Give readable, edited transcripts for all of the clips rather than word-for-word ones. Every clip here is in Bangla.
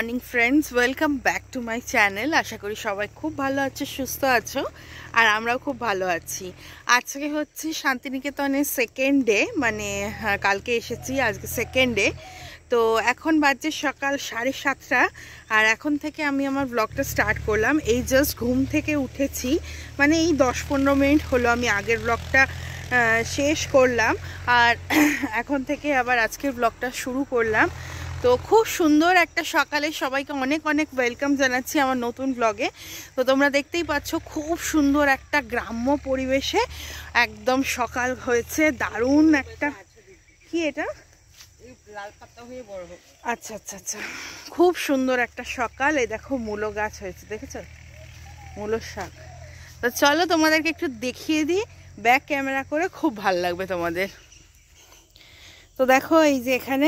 Morning friends, welcome back to my channel. আশা করি সবাই খুব ভালো আছো, সুস্থ আছো, আর আমরাও খুব ভালো আছি। আজকে হচ্ছে শান্তিনিকেতনের সেকেন্ড ডে, মানে কালকে এসেছি, আজকে সেকেন্ড ডে। তো এখন বাজে সকাল 7:30, আর এখন থেকে আমি আমার ব্লগটা স্টার্ট করলাম। এই জাস্ট ঘুম থেকে উঠেছি, মানে এই 10-15 মিনিট হলো আমি আগের ব্লগটা শেষ করলাম, আর এখন থেকে আবার আজকের ব্লগটা শুরু করলাম। তো খুব সুন্দর একটা সকালে সবাইকে অনেক অনেক ওয়েলকাম জানাচ্ছি আমার নতুন ব্লগে। তো তোমরা দেখতেই পাচ্ছ খুব সুন্দর একটা গ্রাম্য পরিবেশে একদম সকাল হয়েছে, দারুণ একটা, কি এটা লাল পাতা হয়ে বড়, আচ্ছা আচ্ছা আচ্ছা, খুব সুন্দর একটা সকাল। এই দেখো মূলো গাছ হয়েছে, দেখেছো, মূলো শাক। তো চলো তোমাদেরকে একটু দেখিয়ে দিই ব্যাক ক্যামেরা করে, খুব ভালো লাগবে তোমাদের। তো দেখো এই যে এখানে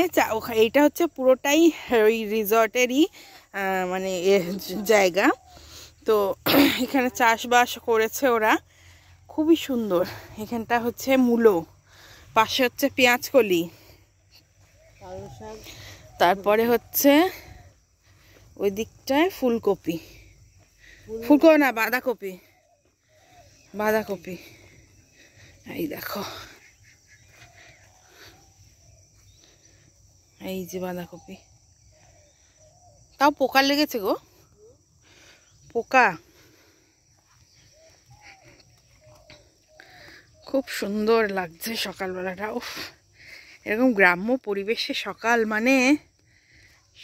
এইটা হচ্ছে পুরোটাই ওই রিসর্টেরই মানে জায়গা। তো এখানে চাষবাস করেছে ওরা, খুবই সুন্দর। এখানটা হচ্ছে মূলো, পাশে হচ্ছে পেঁয়াজকলি, তারপরে হচ্ছে ওই দিকটায় ফুলকপি, ফুলকপি না বাঁধাকপি, বাঁধাকপি। এই দেখো, এই যে বাঁধাকপি, তাও পোকা লেগেছে গো, পোকা। খুব সুন্দর লাগছে সকালবেলাটা। উফ, এরকম গ্রাম্য পরিবেশে সকাল মানে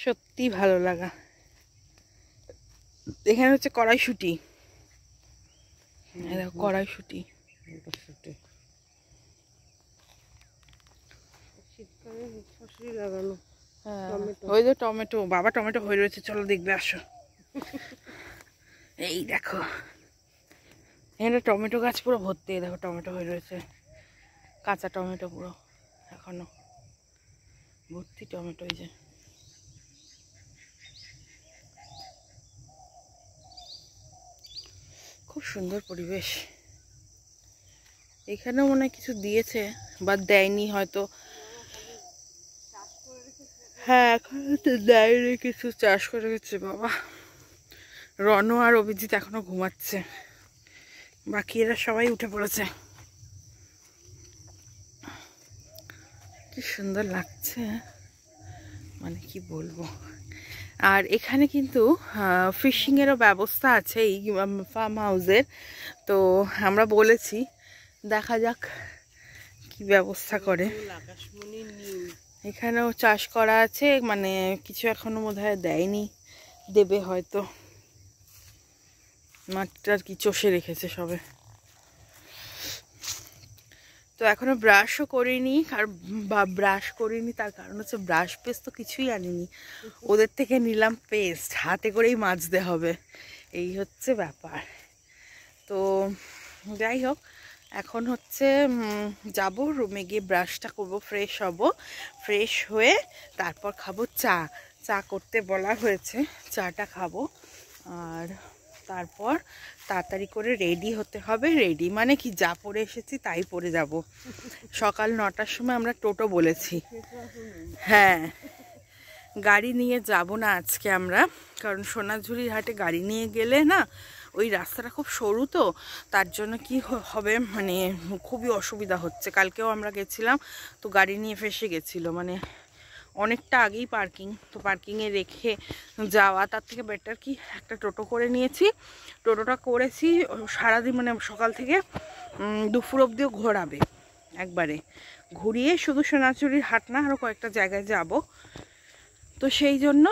সত্যি ভালো লাগা। এখানে হচ্ছে কড়াইশুঁটি, কড়াইশুঁটি, লাগানো। ওই যে টমেটো, বাবা টমেটো হয়ে রয়েছে, চলো দেখবে, আসো। এই দেখো এখানে টমেটো গাছ পুরো ভর্তি, দেখো টমেটো হয়ে রয়েছে, কাঁচা টমেটো পুরো এখনো ভর্তি টমেটো। এই যে খুব সুন্দর পরিবেশ। এখানেও মনে হয় কিছু দিয়েছে বা দেয়নি হয়তো, হ্যাঁ এখন তো দেয়নি, কিছু চাষ করে গেছে। বাবা, রণ আর অভিজিৎ এখনো ঘুমাচ্ছে, বাকি এরা সবাই উঠে পড়েছে। কি সুন্দর লাগছে, মানে কি বলবো। আর এখানে কিন্তু ফিশিংয়েরও ব্যবস্থা আছে এই ফার্ম হাউসের। তো আমরা বলেছি, দেখা যাক কি ব্যবস্থা করে। এখানেও চাষ করা আছে, মানে কিছু এখনো বোধহয় দেয়নি, দেবে হয়তো। মাটিটা আর কি চষে রেখেছে সবে। তো এখনো ব্রাশও করিনি, আর ব্রাশ করিনি তার কারণ হচ্ছে ব্রাশ পেস্ট তো কিছুই আনিনি, ওদের থেকে নিলাম পেস্ট, হাতে করেই মাজতে হবে, এই হচ্ছে ব্যাপার। তো যাই হোক, এখন হচ্ছে যাব রুমে গিয়ে ব্রাশটা করব, ফ্রেশ হব, ফ্রেশ হয়ে তারপর খাবো চা। চা করতে বলা হয়েছে, চাটা খাবো, আর তারপর তাড়াতাড়ি করে রেডি হতে হবে। রেডি মানে কি, যা পরে এসেছি তাই পরে যাব। সকাল 9টার সময় আমরা টোটো বলেছি। হ্যাঁ, গাড়ি নিয়ে যাব না আজকে আমরা, কারণ সোনাঝুরির হাটে গাড়ি নিয়ে গেলে না, ওই রাস্তাটা খুব সরু, তো তার জন্য কি হবে, মানে খুবই অসুবিধা হচ্ছে। কালকেও আমরা গেছিলাম, তো গাড়ি নিয়ে ফেসে গেছিলো, মানে অনেকটা আগেই পার্কিং, তো পার্কিংয়ে রেখে যাওয়া, তার থেকে বেটার কি একটা টোটো করে নিয়েছি। টোটোটা করেছি সারাদিন, মানে সকাল থেকে দুপুর অবধিও ঘোরাবে, একবারে ঘুরিয়ে শুধু সোনাঝুরির হাট না, আরও কয়েকটা জায়গায় যাব। তো সেই জন্য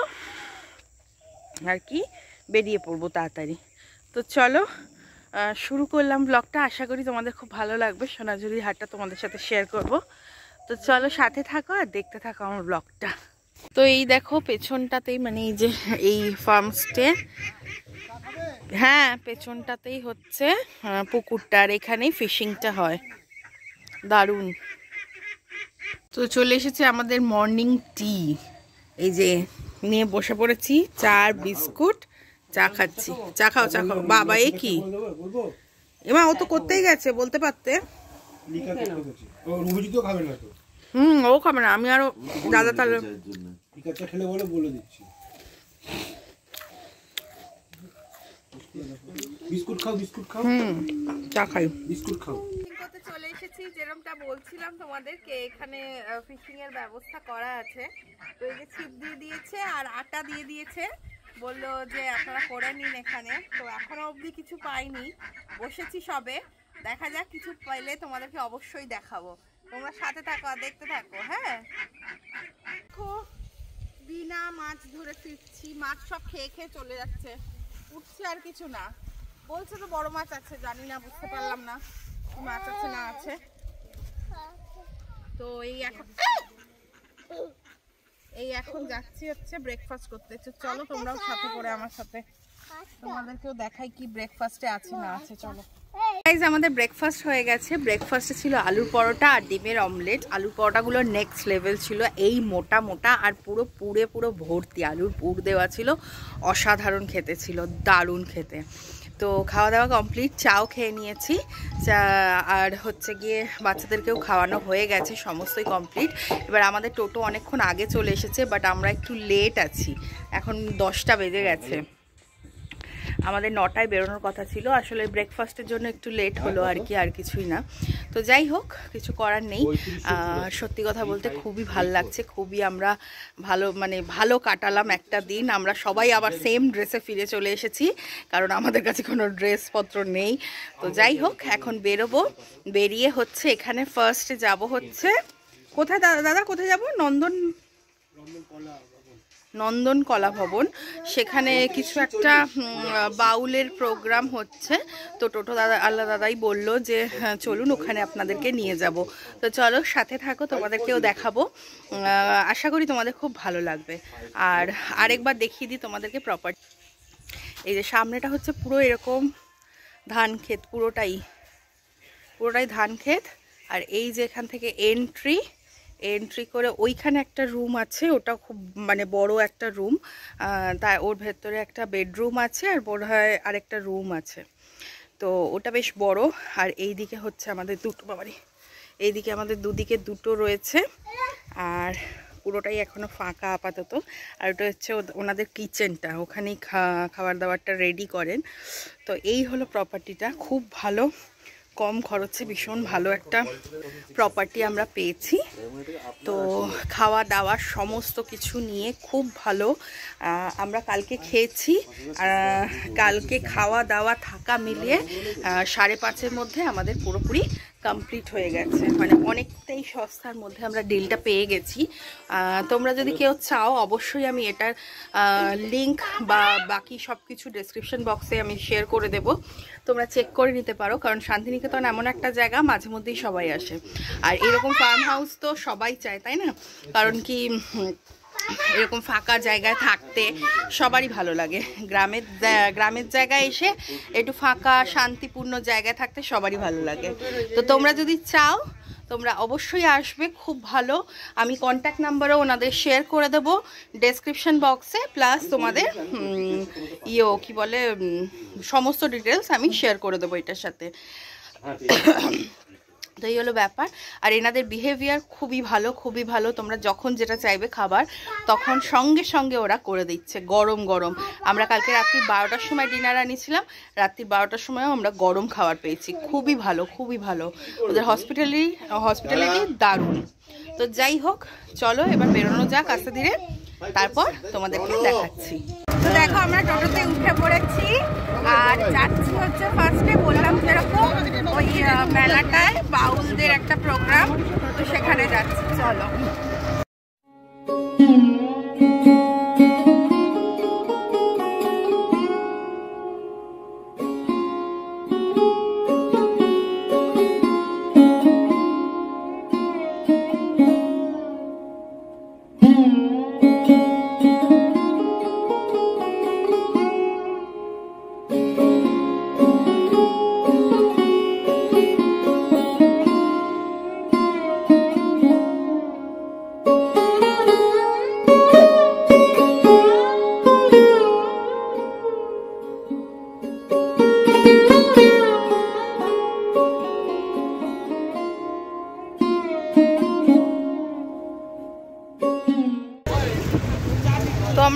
আর কি বেরিয়ে পড়বো তাড়াতাড়ি। তো চলো শুরু করলাম ব্লগটা, আশা করি তোমাদের খুব ভালো লাগবে। সোনাঝুরির হাটটা তোমাদের সাথে শেয়ার করব। তো চলো সাথে থাকো আর দেখতে থাকো আমার ব্লগটা। তো এই দেখো পেছনটাতেই, মানে এই যে এই ফার্মস্টে, হ্যাঁ পেছনটাতেই হচ্ছে পুকুরটা, আর এখানেই ফিশিংটা হয়, দারুণ। তো চলে এসেছে আমাদের মর্নিং টি, এই যে নিয়ে বসে পড়েছি, চা আর বিস্কুট, চা খাচ্ছি। চা খাও, চা খাও। বাবা এ কি, এমা ও তো করতেই গেছে, বলতে পারতে। ও খাবে না, আমি আরো দাদা, তাহলে বিস্কুট খাও, বিস্কুট খাও। চা খাই। বিস্কুট খাও। করতে চলে এসেছি, যেরকমটা বলছিলাম তোমাদেরকে এখানে ফিশিং এর ব্যবস্থা করা আছে। তো এই যে ছিপ দিয়ে দিয়েছে আর আটা দিয়ে দিয়েছে, বললো যে আপনারা করে নিন এখানে। তো এখনো অবধি কিছু পাইনি, বসেছি সবে, দেখা যাক কিছু পাইলে তোমাদেরকে অবশ্যই দেখাবো। তোমরা সাথে থাকো আর দেখতে থাকো। হ্যাঁ, দেখো বিনা মাছ ধরে ফিরছি, মাছ সব খেয়ে খেয়ে চলে যাচ্ছে, উঠছে আর কিছু না। বলছে তো বড় মাছ আছে, জানি না, বুঝতে পারলাম না মাছ আছে না আছে। তো এই এখন যাচ্ছি হচ্ছে ব্রেকফাস্ট করতে। চলো তোমরাও সাথে করে আমার সাথে, তোমাদেরকেও দেখাই কি ব্রেকফাস্টে আছে না আছে। চলো গাইস, আমাদের ব্রেকফাস্ট হয়ে গেছে। ব্রেকফাস্টে ছিল আলুর পরোটা আর ডিমের অমলেট। আলুর পরোটাগুলো নেক্সট লেভেল ছিল, এই মোটা মোটা আর পুরো ভর্তি আলুর পুর দেওয়া ছিল। অসাধারণ খেতে ছিল, দারুণ খেতে। তো খাওয়া দাওয়া কমপ্লিট, চাও খেয়ে নিয়েছি, চা আর হচ্ছে গিয়ে বাচ্চাদেরকেও খাওয়ানো হয়ে গেছে, সমস্তই কমপ্লিট। এবার আমাদের টোটো অনেকক্ষণ আগে চলে এসেছে, বাট আমরা একটু লেট আছি, এখন 10টা বেজে গেছে। আমাদের 9টায় বেরোনোর কথা ছিল, আসলে ব্রেকফাস্টের জন্য একটু লেট হলো আর কি, আর কিছুই না। তো যাই হোক, কিছু করার নেই। সত্যি কথা বলতে খুবই ভালো লাগছে, খুবই আমরা ভালো কাটালাম একটা দিন। আমরা সবাই আবার সেম ড্রেসে ফিরে চলে এসেছি, কারণ আমাদের কাছে কোনো ড্রেসপত্র নেই। তো যাই হোক, এখন বেরোবো। বেরিয়ে হচ্ছে এখানে ফার্স্টে যাব হচ্ছে কোথায় দাদা কোথায় যাব? নন্দন কলা ভবন। সেখানে কিছু একটা বাউলের প্রোগ্রাম হচ্ছে। তো টোটো দাদাই বলল যে চলুন ওখানে আপনাদেরকে নিয়ে যাব। তো চলো সাথে থাকো, তোমাদেরকেও দেখাবো। আশা করি তোমাদের খুব ভালো লাগবে। আর আরেকবার দেখিয়ে দিই তোমাদেরকে প্রপার। এই যে সামনেটা হচ্ছে পুরো এরকম ধান ক্ষেত, পুরোটাই ধান ক্ষেত। আর এই যে এখান থেকে এন্ট্রি করে ওইখানে একটা রুম আছে, ওটা খুব বড় একটা রুম। তাই ওর ভেতরে একটা বেডরুম আছে, আর বড় হয় আরেকটা রুম আছে। তো ওটা বেশ বড়। আর এইদিকে হচ্ছে আমাদের এইদিকে আমাদের দুদিকে দুটো রয়েছে, আর পুরোটাই এখনো ফাঁকা আপাতত। আর ওটা হচ্ছে ওনাদের কিচেনটা, ওখানেই খাবার দাবারটা রেডি করেন। তো এই হলো প্রপার্টিটা, খুব ভালো, কম খরচে ভীষণ ভালো একটা প্রপার্টি আমরা পেয়েছি। তো খাওয়া দাওয়া সমস্ত কিছু নিয়ে খুব ভালো। আমরা কালকে খেয়েছি, কালকে খাওয়া দাওয়া থাকা মিলিয়ে 5.5-এর মধ্যে আমাদের পুরোপুরি কমপ্লিট হয়ে গেছে। অনেকটাই সস্তার মধ্যে আমরা ডিলটা পেয়ে গেছি। তোমরা যদি কেউ চাও, অবশ্যই আমি এটার লিংক বা বাকি সব কিছু ডেসক্রিপশন বক্সে আমি শেয়ার করে দেব, তোমরা চেক করে নিতে পারো। কারণ শান্তিনিকেতন এমন একটা জায়গা, মাঝে মধ্যেই সবাই আসে। আর এরকম ফার্ম হাউস তো সবাই চায়, তাই না? কারণ কি এরকম ফাঁকা জায়গায় থাকতে সবারই ভালো লাগে। গ্রামের জায়গায় এসে একটু ফাঁকা শান্তিপূর্ণ জায়গায় থাকতে সবারই ভালো লাগে। তো তোমরা যদি চাও, তোমরা অবশ্যই আসবে, খুব ভালো। আমি কন্ট্যাক্ট নাম্বারও ওনাদের শেয়ার করে দেবো ডেসক্রিপশন বক্সে, প্লাস তোমাদের কি বলে সমস্ত ডিটেলস আমি শেয়ার করে দেবো এটার সাথে। তো এই হলো ব্যাপার। আর এনাদের বিহেভিয়ার খুবই ভালো। তোমরা যখন যেটা চাইবে খাবার, তখন সঙ্গে সঙ্গে ওরা করে দিচ্ছে, গরম গরম। আমরা কালকে রাত্রি 12টার সময় ডিনার আনিয়েছিলাম, রাত্রি 12টার সময়ও আমরা গরম খাবার পেয়েছি। খুবই ভালো। ওদের হসপিটালিটি দারুণ। তো যাই হোক, চলো এবার বেরোনো যাক আস্তে ধীরে, তারপর তোমাদেরকে দেখাচ্ছি। তো দেখো, আমরা টোটোতে উঠে পড়েছি আর যাচ্ছি হচ্ছে ফার্স্টে বললাম যেরকম ওই মেলাটায় বাউলদের একটা প্রোগ্রাম, তো সেখানে যাচ্ছি। চলো।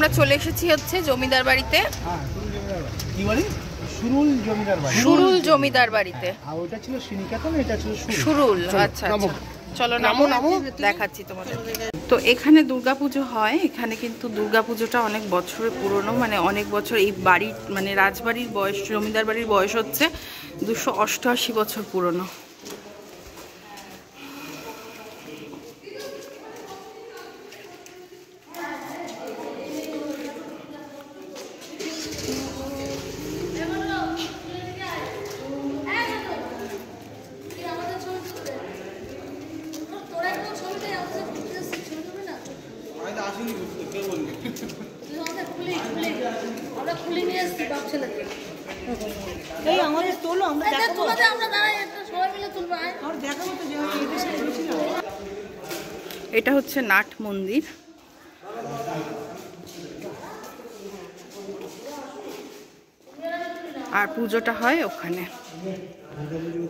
আমরা চলে এসেছি হচ্ছে জমিদার বাড়িতে। কি বলি? সুরুল জমিদার বাড়ি। সুরুল জমিদার বাড়িতে। আর ওটা ছিল শ্রীনিকেতন, এটা ছিল সুরুল। আচ্ছা আচ্ছা, চলো নামো নামো, দেখাচ্ছি তোমাদের। তো এখানে দুর্গাপুজো হয়। এখানে কিন্তু দুর্গাপুজোটা অনেক বছরের পুরনো, মানে অনেক বছর। এই বাড়ির মানে রাজবাড়ির বয়স, জমিদার বাড়ির বয়স হচ্ছে 288 বছর পুরনো। এটা হচ্ছে নাট মন্দির। আর পুজোটা হয় ওখানে।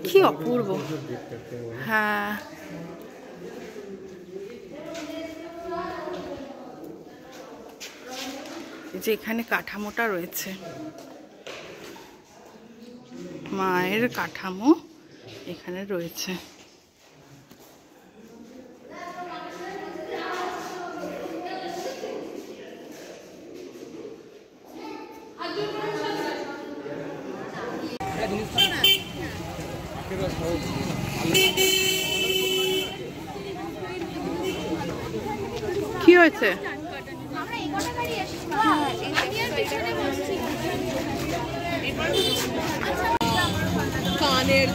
কি অপূর্ব। হ্যাঁ, যে এখানে কাঠামোটা রয়েছে, মায়ের কাঠামো এখানে রয়েছে। কি হয়েছে? কানের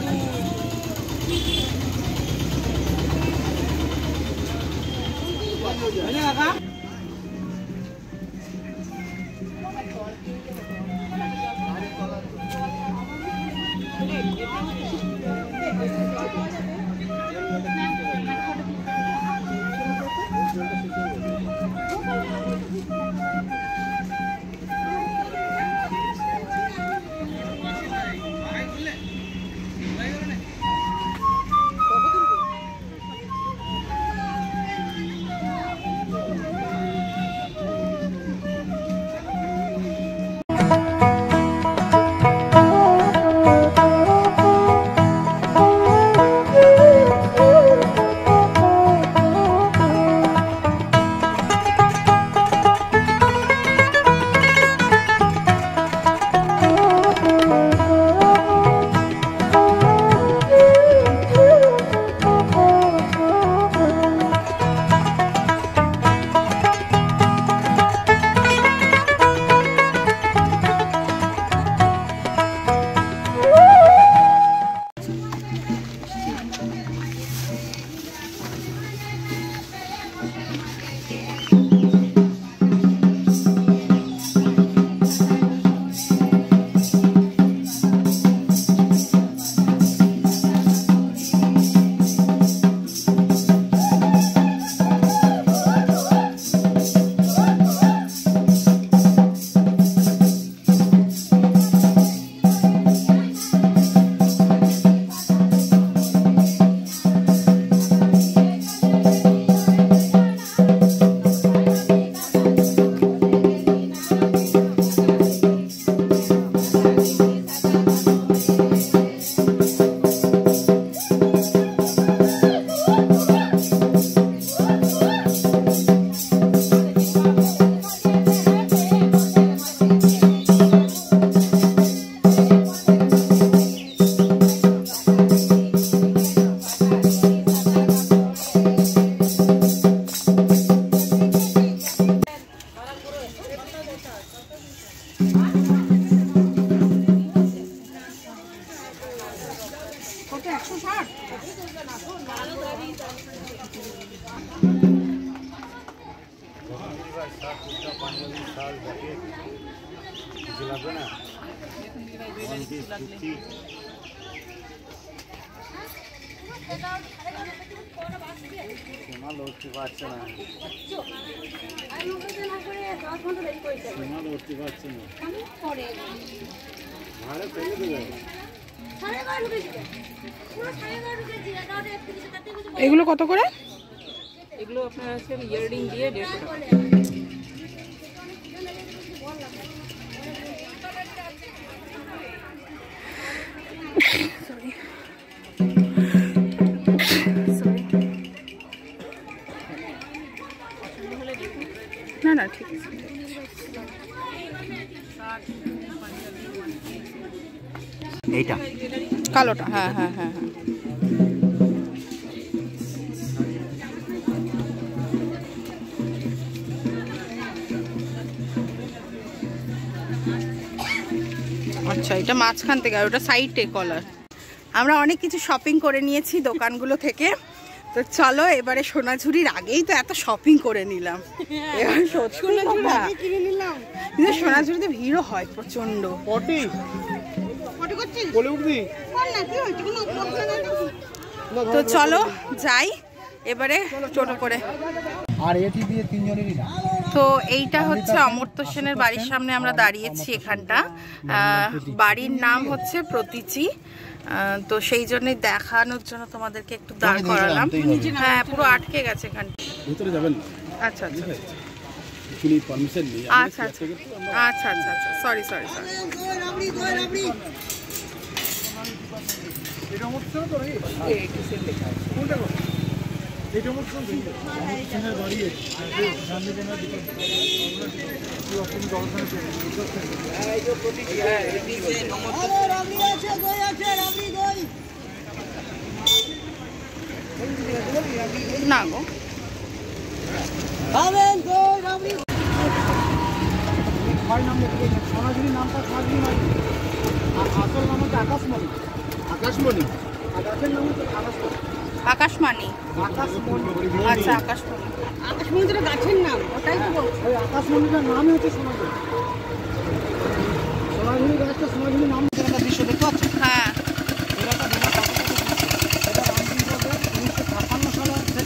এগুলো কত করে? এগুলো আপনার আছে ইয়াররিং দিয়ে 150 টাকা। এইটা কালোটা, হ্যাঁ হ্যাঁ হ্যাঁ হ্যাঁ। আচ্ছা, এটা মাঝখান থেকে আর ওটা সাইডে কলার। আমরা অনেক কিছু শপিং করে নিয়েছি দোকানগুলো থেকে। তো চলো এবারে সোনাঝুরির আগেই তো এত শপিং করে নিলাম, এবার কিন্তু সোনাঝুরিতে ভিড়ও হয় প্রচন্ড। তো চলো যাই এবারে টোটো করে। আর এটি দিয়ে তিনজনেরই না। তো এইটা হচ্ছে অমর্ত্য সেনের বাড়ির সামনে আমরা দাঁড়িয়েছি এখানটা। বাড়ির নাম হচ্ছে প্রতীচি। তো সেই জন্যই দেখানোর জন্য তোমাদেরকে একটু দাঁড় করালাম। হ্যাঁ, পুরো আটকে গেছে এখানটা। ভিতরে যাবেন? আচ্ছা আচ্ছা অ্যাকচুয়ালি পারমিশন নেই। আচ্ছা আচ্ছা আচ্ছা আচ্ছা আচ্ছা, সরি সরি সরি। এটা হচ্ছে তো রে এই কিসের লেখা আছে কোনটা গো? এটা হচ্ছে সেনের বাড়ি সামনে যেন দিকে কি অপন দর্শন এই যে প্রতীকী। হ্যাঁ, এই যে নমস্কার। আরে রামলি আছে, দই আছে, রামলি দই না গো, আবেন দই রামলি। হয় নাম লিখে সোনাঝুরি নামটা সোনাঝুরি নয়, আসল নাম হচ্ছে আকাশমণি। আকাশমণি আকাশের নাম হচ্ছে আকাশমণি। আকাশমণি। আকাশমণি, আচ্ছা আকাশমণি। আকাশমণি তো গাছের নাম, ওটাই তো বলছি। ওই আকাশমণিটার নামই হচ্ছে সোনাঝুরি। সোনাঝুরি গাছটা সোনাঝুরি নাম একটা দৃশ্য দেখতে পাচ্ছেন? হ্যাঁ,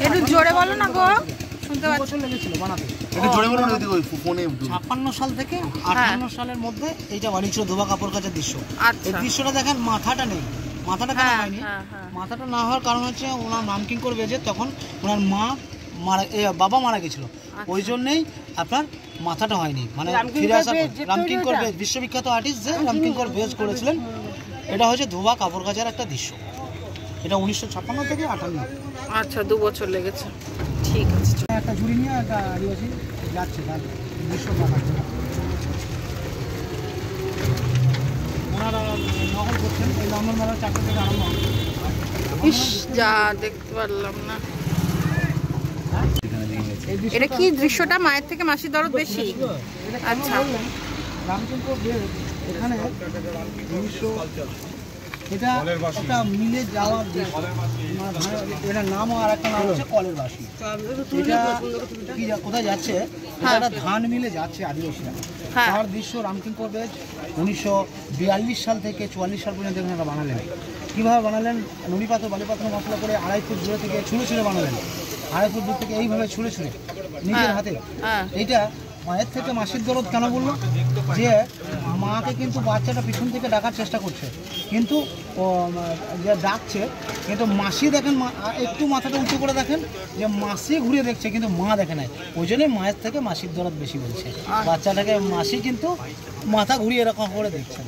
একটু জোরে বলো না গো, শুনতে পাচ্ছি। বছর লেগেছিল বানাতে। একটু জোরে বলুন, ওই ফোনে 56 সাল থেকে 58 সালের মধ্যে এইটা বানিয়েছিল ধোবা কাপড় কাচার দৃশ্য। এই আচ্ছা, দৃশ্যটা দেখেন, মাথাটা নেই। মাথাটা কেন হ্যাঁ হয়নি? হ্যাঁ হ্যাঁ। মাথাটা না হওয়ার কারণ হচ্ছে ওনার নামকিঙ্কর বেজে তখন ওনার বাবা মারা গেছিল, ওই জন্যই আপনার মাথাটা হয়নি। মানে ফিরে আসার রামকিঙ্কর বেজ, বিশ্ববিখ্যাত আর্টিস্ট যে রামকিঙ্কর বেজ করেছিলেন। এটা হচ্ছে ধোবা কাপড় কাচার একটা দৃশ্য। এটা 1956 থেকে 58। আচ্ছা, 2 বছর লেগেছে। ঠিক আছে, একটা ঝুড়ি নিয়ে একটা আদিবাসী যাচ্ছে তার দৃশ্য দেখাচ্ছে। ওনারা নকল করছেন এই লন্ডন মেলার চাকরি থেকে আরম্ভ হবে। ইস, যা দেখতে পারলাম না। এই দৃশ্য এটা কি দৃশ্যটা মায়ের থেকে মাসির দরদ বেশি? আচ্ছা, রামচন্দ্র বেদ এখানে 1900 এটা একটা মিলে যাওয়ার দৃশ্য। এটার নাম আর একটা নাম হচ্ছে কলের বাসি। এটা কি কোথায় যাচ্ছে? এটা একটা ধান মিলে যাচ্ছে আদিবাসীরা। হ্যাঁ। তার দৃশ্য রামকিঙ্কর বেজ 1942 সাল থেকে 44 সাল পর্যন্ত এখানে বানালেন। কীভাবে বানালেন? নুড়ি পাথর বালি পাথর মশলা করে 2.5 ফুট দূরে থেকে ছুঁড়ে ছুঁড়ে বানালেন। 2.5 ফুট দূর থেকে এইভাবে ছুঁড়ে ছুঁড়ে নিজের হাতে। হ্যাঁ। এইটা মায়ের থেকে মাসির দরদ কেন বললো? যে মাকে কিন্তু বাচ্চাটা পিছন থেকে ডাকার চেষ্টা করছে, কিন্তু যে ডাকছে কিন্তু মাসি দেখেন, একটু মাথাটা উঁচু করে দেখেন যে মাসি ঘুরে দেখছে কিন্তু মা দেখে নাই। ওই জন্যই মায়ের থেকে মাসির দরদ বেশি বলছে। বাচ্চাটাকে মাসি কিন্তু মাথা ঘুরিয়ে এরকম করে দেখছে।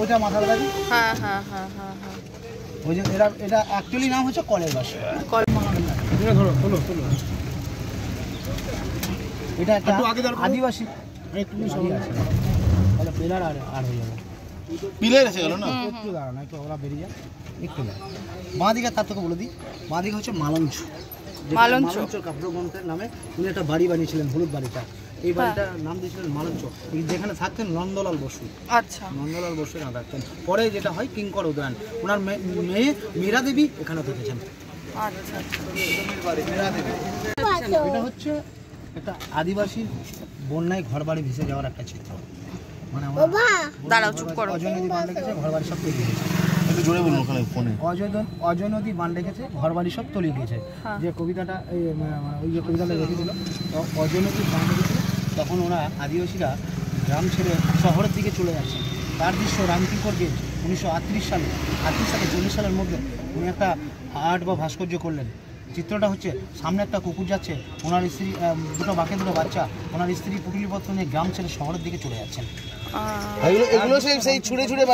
ওইটা মাথার বাড়ি। হ্যাঁ হ্যাঁ হ্যাঁ হ্যাঁ হ্যাঁ। ওই যে এটা অ্যাকচুয়ালি নাম হচ্ছে কলের বাসি। এটা ধরো তোলো তোলো। এটা একটা আদিবাসী পিলার আর হয়ে যাবে। পিলার এসে গেল না? একটু দাঁড়ানো, একটু ওরা বেরিয়ে যায়, একটু দাঁড়ানো। বাঁ দিকে তার তোকে বলে দিই, বাঁ দিকে হচ্ছে মালঞ্চ। মালঞ্চ কাব্যগ্রন্থের নামে উনি একটা বাড়ি বানিয়েছিলেন, হলুদ বাড়িটা। এই বাড়িটার নাম দিয়েছিলেন মালঞ্চ। যেখানে থাকতেন নন্দলাল বসু। আচ্ছা, নন্দলাল বসু না থাকতেন। পরে যেটা হয় কিঙ্কর উদয়ন, ওনার মেয়ে মীরা দেবী এখানে থেকেছেন। আচ্ছা এটা হচ্ছে একটা আদিবাসী বন্যায় ঘর বাড়ি ভেসে যাওয়ার একটা চিত্র। মানে দাঁড়াও, চুপ করো। অজয় নদী বান রেখেছে, ঘর বাড়ি সব তলিয়ে গেছে। একটু জোরে বলুন ওখানে ফোনে। অজয় নদী বান রেখেছে, ঘর বাড়ি সব তলিয়ে গেছে। যে কবিতাটা ওই যে কবিতাটা লিখেছিল, অজয় নদী বান রেখেছিল, তখন ওরা আদিবাসীরা গ্রাম ছেড়ে শহরের দিকে চলে যাচ্ছে। তার দৃশ্য রামকিঙ্কর বেজ 1938 সালে 40 সালের মধ্যে উনি একটা আর্ট বা ভাস্কর্য করলেন। চিত্রটা হচ্ছে সামনে একটা কুকুর যাচ্ছে, ওনার স্ত্রী দুটো বাচ্চা, ওনার স্ত্রী পুটুলিপত্র নিয়ে গ্রাম ছেড়ে শহরের দিকে চলে যাচ্ছেন। এগুলো সেই ছুঁড়ে ছুঁড়ে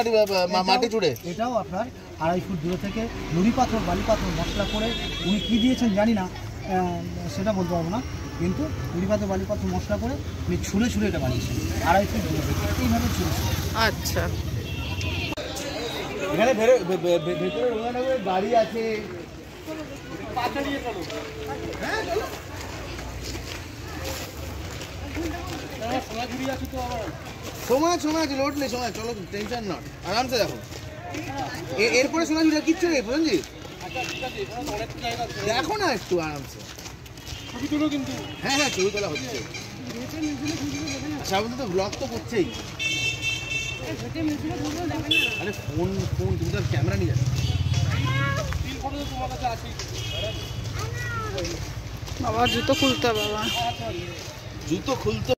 মাটি ছুঁড়ে। এটাও আপনার 2.5 ফুট দূরে থেকে নুড়ি পাথর বালি পাথর মশলা করে উনি কী দিয়েছেন জানি না, সেটা বলতে পারবো না। কিন্তু কুড়িপাতে বালিপত্র মশলা করে উনি ছুঁড়ে ছুঁড়ে এটা বানিয়েছেন 2.5 ফিট দূরে থেকে এইভাবে ছুঁড়ে আচ্ছা, এখানে ভেতরে রবীন্দ্রনাথের বাড়ি আছে। সময় আছে, লোড নেই, সময় চলো, টেনশন নট, আরামসে দেখো। এরপরে সোনাঝুরি আর কিচ্ছু নেই প্রধানজি, দেখো না একটু আরামসে। হ্যাঁ হ্যাঁ, ছবি তোলা হচ্ছে, সাবধানে তো ব্লগ তো করছেই। আরে ফোন তুমি তো ক্যামেরা নিয়ে যাচ্ছ। বাবা জুতো খুলতে হবে, বাবা জুতো খুলতে।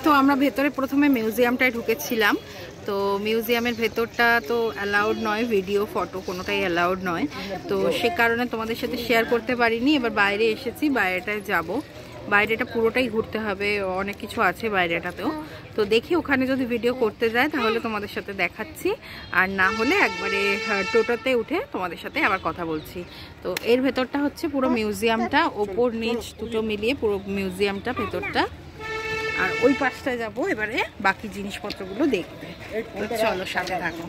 তো আমরা ভেতরে প্রথমে মিউজিয়ামটায় ঢুকেছিলাম। তো মিউজিয়ামের ভেতরটা তো অ্যালাউড নয়, ভিডিও ফটো কোনোটাই অ্যালাউড নয়, তো সে কারণে তোমাদের সাথে শেয়ার করতে পারিনি। এবার বাইরে এসেছি, বাইরেটায় যাব, বাইরেটা পুরোটাই ঘুরতে হবে, অনেক কিছু আছে বাইরেটাতেও। তো দেখি ওখানে যদি ভিডিও করতে যায় তাহলে তোমাদের সাথে দেখাচ্ছি, আর না হলে একবারে টোটোতে উঠে তোমাদের সাথে আবার কথা বলছি। তো এর ভেতরটা হচ্ছে পুরো মিউজিয়ামটা, ওপর নিচ দুটো মিলিয়ে পুরো মিউজিয়ামটা ভেতরটা। আর ওই পাশটায় যাব এবারে বাকি জিনিসপত্রগুলো দেখতে। তো চলো সাথে থাকো।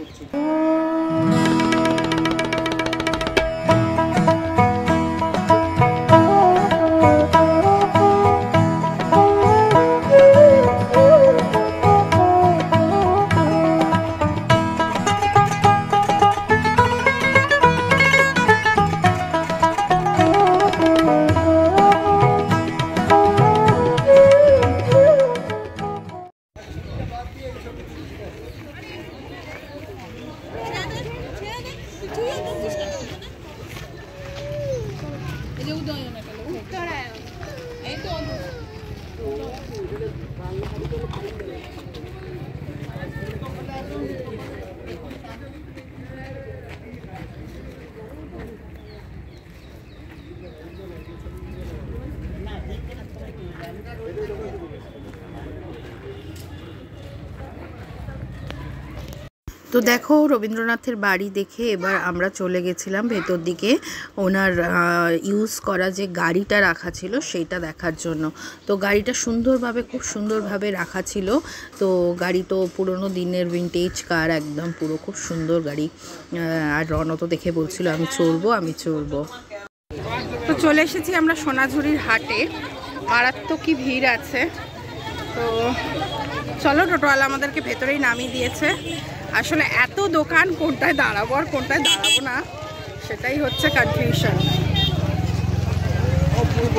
তো দেখো রবীন্দ্রনাথের বাড়ি দেখে এবার আমরা চলে গেছিলাম ভেতর দিকে, ওনার ইউজ করা যে গাড়িটা রাখা ছিল সেইটা দেখার জন্য। তো গাড়িটা সুন্দরভাবে, খুব সুন্দরভাবে রাখা ছিল। তো গাড়ি তো পুরোনো দিনের ভিনটেজ কার, একদম পুরো খুব সুন্দর গাড়ি। আর রণ তো দেখে বলছিল আমি চড়বো। তো চলে এসেছি আমরা সোনাঝুরির হাটে, মারাত্মক কি ভিড় আছে। তো চলো, টোটোওয়ালা আমাদেরকে ভেতরেই নামিয়ে দিয়েছে। আসলে এত দোকান, কোনটায় দাঁড়াবো আর কোনটায় দাঁড়াবো না সেটাই হচ্ছে কনফিউশন। অপূর্ব।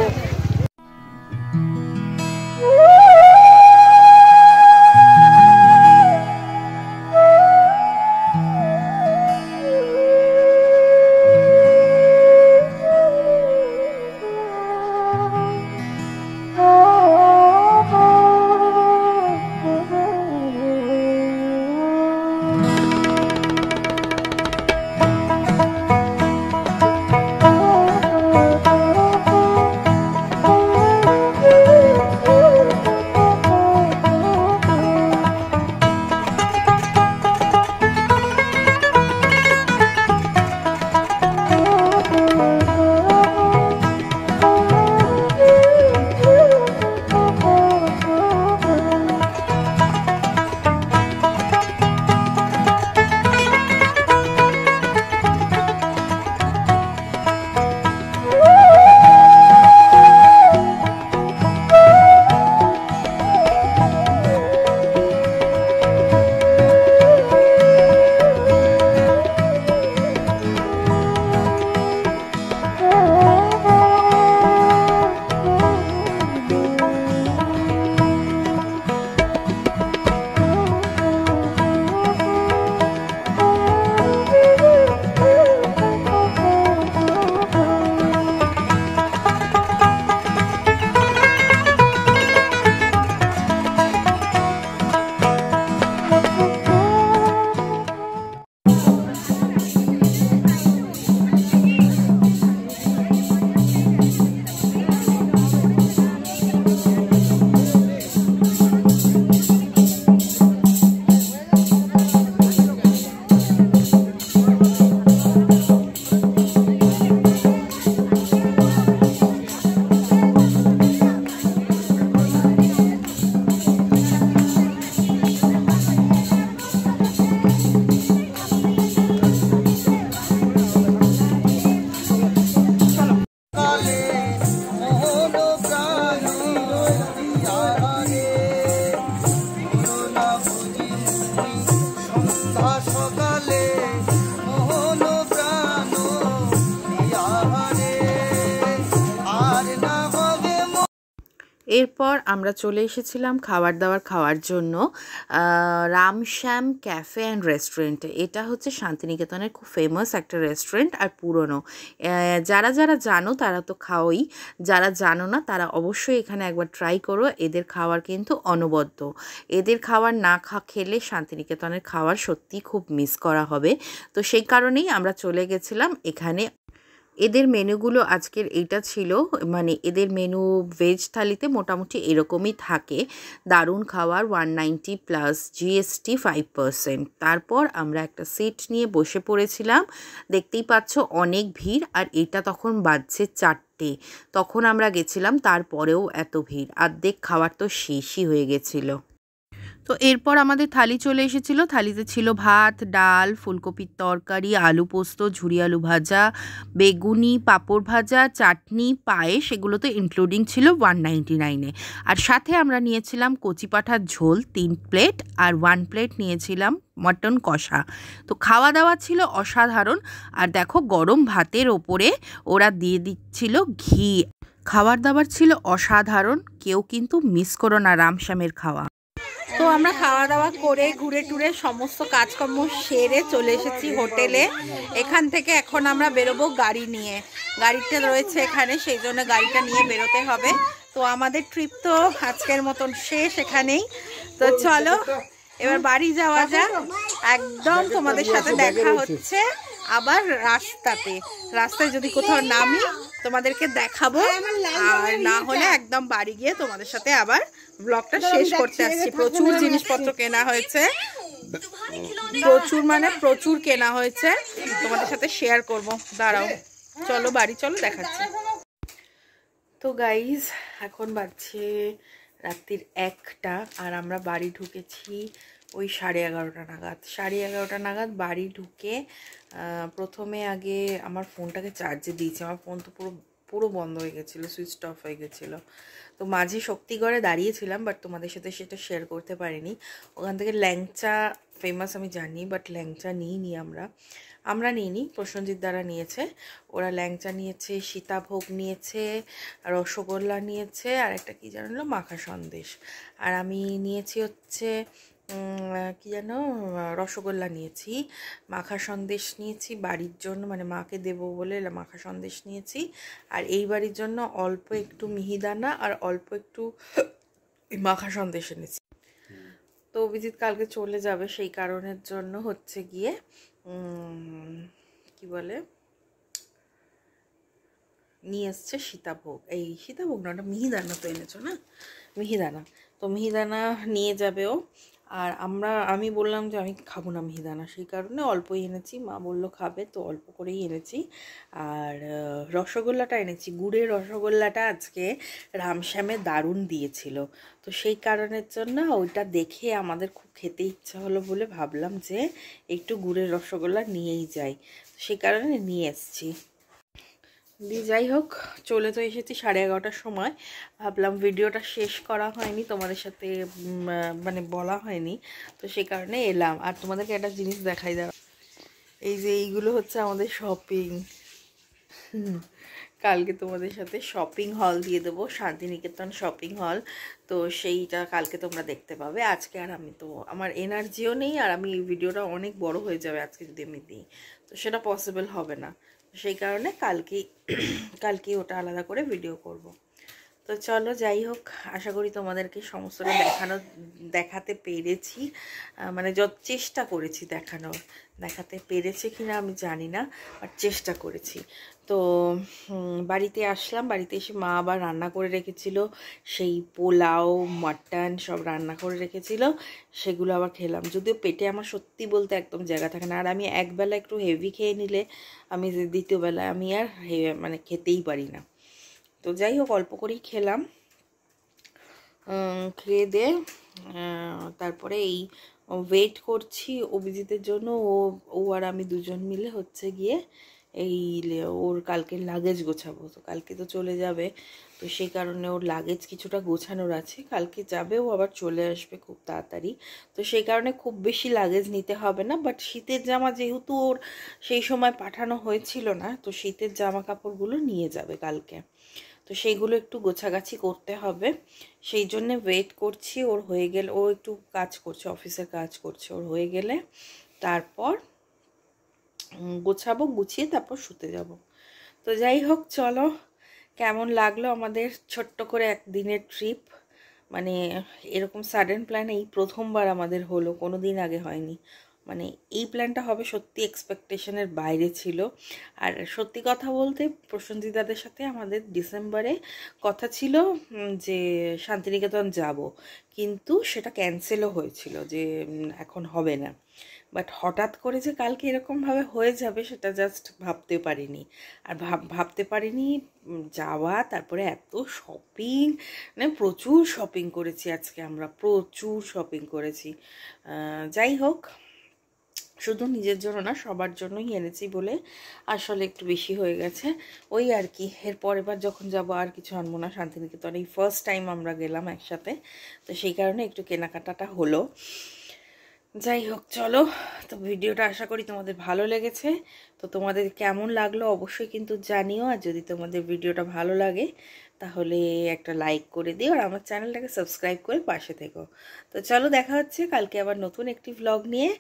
এরপর আমরা চলে এসেছিলাম খাবার দাবার খাওয়ার জন্য রামশ্যাম ক্যাফে অ্যান্ড রেস্টুরেন্টে। এটা হচ্ছে শান্তিনিকেতনের খুব ফেমাস একটা রেস্টুরেন্ট আর পুরনো। যারা যারা জানো তারা তো খাওই, যারা জানো না তারা অবশ্যই এখানে একবার ট্রাই করো। এদের খাবার কিন্তু অনবদ্য। এদের খাবার না খেলে শান্তিনিকেতনের খাবার সত্যিই খুব মিস করা হবে। তো সেই কারণেই আমরা চলে গেছিলাম এখানে। এদের মেনুগুলো আজকের এইটা ছিল, মানে এদের মেনু ভেজ থালিতে মোটামুটি এরকমই থাকে। দারুণ খাবার, 190 প্লাস GST 5%। তারপর আমরা একটা সিট নিয়ে বসে পড়েছিলাম। দেখতেই পাচ্ছ অনেক ভিড়, আর এটা তখন বাজছে 4টে। তখন আমরা গেছিলাম, তারপরেও এত ভিড়, অর্ধেক খাবার তো শেষই হয়ে গেছিলো। তো এরপর আমাদের থালি চলে এসেছিলো। থালিতে ছিল ভাত, ডাল, ফুলকপির তরকারি, আলু পোস্ত, ঝুরি আলু ভাজা, বেগুনি, পাঁপড় ভাজা, চাটনি, পায়েস, এগুলো তো ইনক্লুডিং ছিল 199-এ। আর সাথে আমরা নিয়েছিলাম কচি পাঁঠার ঝোল 3 প্লেট, আর 1 প্লেট নিয়েছিলাম মটন কষা। তো খাওয়া দাওয়া ছিল অসাধারণ। আর দেখো গরম ভাতের ওপরে ওরা দিয়ে দিচ্ছিল ঘি। খাবার দাবার ছিল অসাধারণ, কেউ কিন্তু মিস করো না রামশ্যামের খাওয়া। তো আমরা খাওয়া দাওয়া করে ঘুরে টুরে সমস্ত কাজকর্ম সেরে চলে এসেছি হোটেলে। এখান থেকে এখন আমরা বেরোবো গাড়ি নিয়ে। গাড়িটা রয়েছে এখানে, সেই জন্য গাড়িটা নিয়ে বেরোতে হবে। তো আমাদের ট্রিপ তো আজকের মতন শেষ এখানেই। তো চলো এবার বাড়ি যাওয়া যাক। একদম তোমাদের সাথে দেখা হচ্ছে আবার রাস্তায় যদি কোথাও নামি তোমাদেরকে দেখাবো, আর না হলে একদম বাড়ি গিয়ে তোমাদের সাথে আবার ব্লগটা শেষ করতে আসছি। প্রচুর জিনিসপত্র কেনা হয়েছে, প্রচুর কেনা হয়েছে, তোমাদের সাথে শেয়ার করব। দাঁড়াও, চলো বাড়ি চলো, দেখাচ্ছি। তো গাইজ এখন বাজছে রাত্রির 1টা, আর আমরা বাড়ি ঢুকেছি ওই 11:30 নাগাদ। বাড়ি ঢুকে প্রথমে আগে আমার ফোনটাকে চার্জে দিয়েছি। আমার ফোন তো পুরো বন্ধ হয়ে গেছিলো, সুইচ অফ হয়ে গেছিলো। তো মাঝে শক্তিগড়ে দাঁড়িয়েছিলাম, বাট তোমাদের সাথে সেটা শেয়ার করতে পারিনি। ওখান থেকে ল্যাংচা ফেমাস আমি জানি, বাট ল্যাংচা নিইনি আমরা নিইনি, প্রসেনজিৎ দ্বারা নিয়েছে। ওরা ল্যাংচা নিয়েছে, সীতাভোগ নিয়েছে, রসগোল্লা নিয়েছে, আর একটা কী জানলো মাখা সন্দেশ। আর আমি নিয়েছি হচ্ছে কি যেন রসগোল্লা নিয়েছি, মাখা সন্দেশ নিয়েছি বাড়ির জন্য, মানে মাকে দেবো বলে মাখা সন্দেশ নিয়েছি। আর এই বাড়ির জন্য অল্প একটু মিহিদানা আর অল্প একটু মাখা সন্দেশ এনেছি। তো অভিজিৎ কালকে চলে যাবে, সেই কারণের জন্য হচ্ছে গিয়ে কি বলে নিয়ে এসছে সীতাভোগ। এই সীতাভোগ না, ওটা মিহিদানা তো এনেছো না, মিহিদানা। তো মিহিদানা নিয়ে যাবেও। আর আমি বললাম যে আমি খাবো না মিহিদানা, সেই কারণে অল্পই এনেছি। মা বললো খাবে, তো অল্প করেই এনেছি। আর রসগোল্লাটা এনেছি, গুড়ের রসগোল্লাটা আজকে রামশ্যামে দারুণ দিয়েছিল। তো সেই কারণের জন্য ওইটা দেখে আমাদের খুব খেতে ইচ্ছা হলো বলে ভাবলাম যে একটু গুড়ের রসগোল্লা নিয়েই যাই, সেই কারণে নিয়ে এসছি। যাই হোক, চলে তো এসেছি 11:30টার সময়। ভাবলাম ভিডিওটা শেষ করা হয়নি, তোমাদের সাথে মানে বলা হয়নি, তো সেই কারণে এলাম। আর তোমাদেরকে একটা জিনিস দেখাই দাও, এই যে এইগুলো হচ্ছে আমাদের শপিং। কালকে তোমাদের সাথে শপিং হল দিয়ে দেবো, শান্তিনিকেতন শপিং হল। তো সেইটা কালকে তোমরা দেখতে পাবে। আজকে আর আমার এনার্জিও নেই, আর আমি ভিডিওটা অনেক বড় হয়ে যাবে আজকে যদি আমি দিই, তো সেটা পসিবল হবে না। সেই কারণে কালকেই ওটা আলাদা করে ভিডিও করব। তো চলো যাই হোক, আশা করি তোমাদেরকে সমস্তটা দেখাতে পেরেছি, মানে যত চেষ্টা করেছি দেখাতে পেরেছি কিনা আমি জানি না, বাট চেষ্টা করেছি। তো বাড়িতে আসলাম, বাড়িতে এসে মা আবার রান্না করে রেখেছিল, সেই পোলাও মাটন সব রান্না করে রেখেছিল, সেগুলো আবার খেলাম। যদিও পেটে আমার সত্যি বলতে একদম জায়গা থাকে না, আর আমি একবেলা একটু হেভি খেয়ে নিলে আমি দ্বিতীয় বেলা আমি আর মানে খেতেই পারি না। তো যাই হোক, অল্প করেই খেলাম। খেয়ে দিয়ে তারপরে এই ওয়েট করছি অভিজিতের জন্য। ও আর আমি দুজন মিলে হচ্ছে গিয়ে এই ওর কালকের লাগেজ গোছাবো। তো কালকে তো চলে যাবে, তো সেই কারণে ওর লাগেজ কিছুটা গোছানোর আছে। কালকে যাবে, ও আবার চলে আসবে খুব তাড়াতাড়ি, তো সেই কারণে খুব বেশি লাগেজ নিতে হবে না। বাট শীতের জামা যেহেতু ওর সেই সময় পাঠানো হয়েছিল না, তো শীতের জামা কাপড়গুলো নিয়ে যাবে কালকে। তো সেইগুলো একটু গোছাগাছি করতে হবে, সেই জন্যে ওয়েট করছি। ওর হয়ে গেলে, ও একটু কাজ করছে, অফিসের কাজ করছে, ওর হয়ে গেলে তারপর গোছাবো, গুছিয়ে তারপর শুতে যাব। তো যাই হোক, চলো, কেমন লাগলো আমাদের ছোট্ট করে একদিনের ট্রিপ। মানে এরকম সাডেন প্ল্যান এই প্রথমবার আমাদের হলো, কোনো দিন আগে হয়নি। মানে এই প্ল্যানটা হবে সত্যি এক্সপেকটেশনের বাইরে ছিল। আর সত্যি কথা বলতে প্রসেনজিৎদাদের সাথে আমাদের ডিসেম্বরে কথা ছিল যে শান্তিনিকেতন যাব, কিন্তু সেটা ক্যান্সেলও হয়েছিল, যে এখন হবে না। বাট হঠাৎ করে যে কালকে এরকমভাবে হয়ে যাবে সেটা জাস্ট ভাবতে পারিনি। আর ভাবতে পারিনি যাওয়া, তারপরে এত শপিং, মানে প্রচুর শপিং করেছি আজকে আমরা, প্রচুর শপিং করেছি। যাই হোক, শুধু নিজের জন্য না, সবার জন্যই এনেছি বলে আসলে একটু বেশি হয়ে গেছে। ওই আর কি, এরপর এবার যখন যাব আর কিছু আনবো না শান্তিনিকেতন, এই ফার্স্ট টাইম আমরা গেলাম একসাথে, তো সেই কারণে একটু কেনাকাটাটা হলো। যাই হোক, চলো, তো ভিডিওটা আশা করি তোমাদের ভালো লেগেছে। তো তোমাদের কেমন লাগলো অবশ্যই কিন্তু জানিও। আর যদি তোমাদের ভিডিওটা ভালো লাগে তাহলে একটা লাইক করে দিও, আর আমার চ্যানেলটাকে সাবস্ক্রাইব করে পাশে থেকো। তো চলো, দেখা হচ্ছে কালকে আবার নতুন একটি ভ্লগ নিয়ে,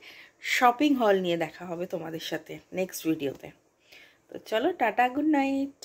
শপিং হল নিয়ে দেখা হবে তোমাদের সাথে নেক্সট ভিডিওতে। তো চলো, টাটা, গুড নাইট।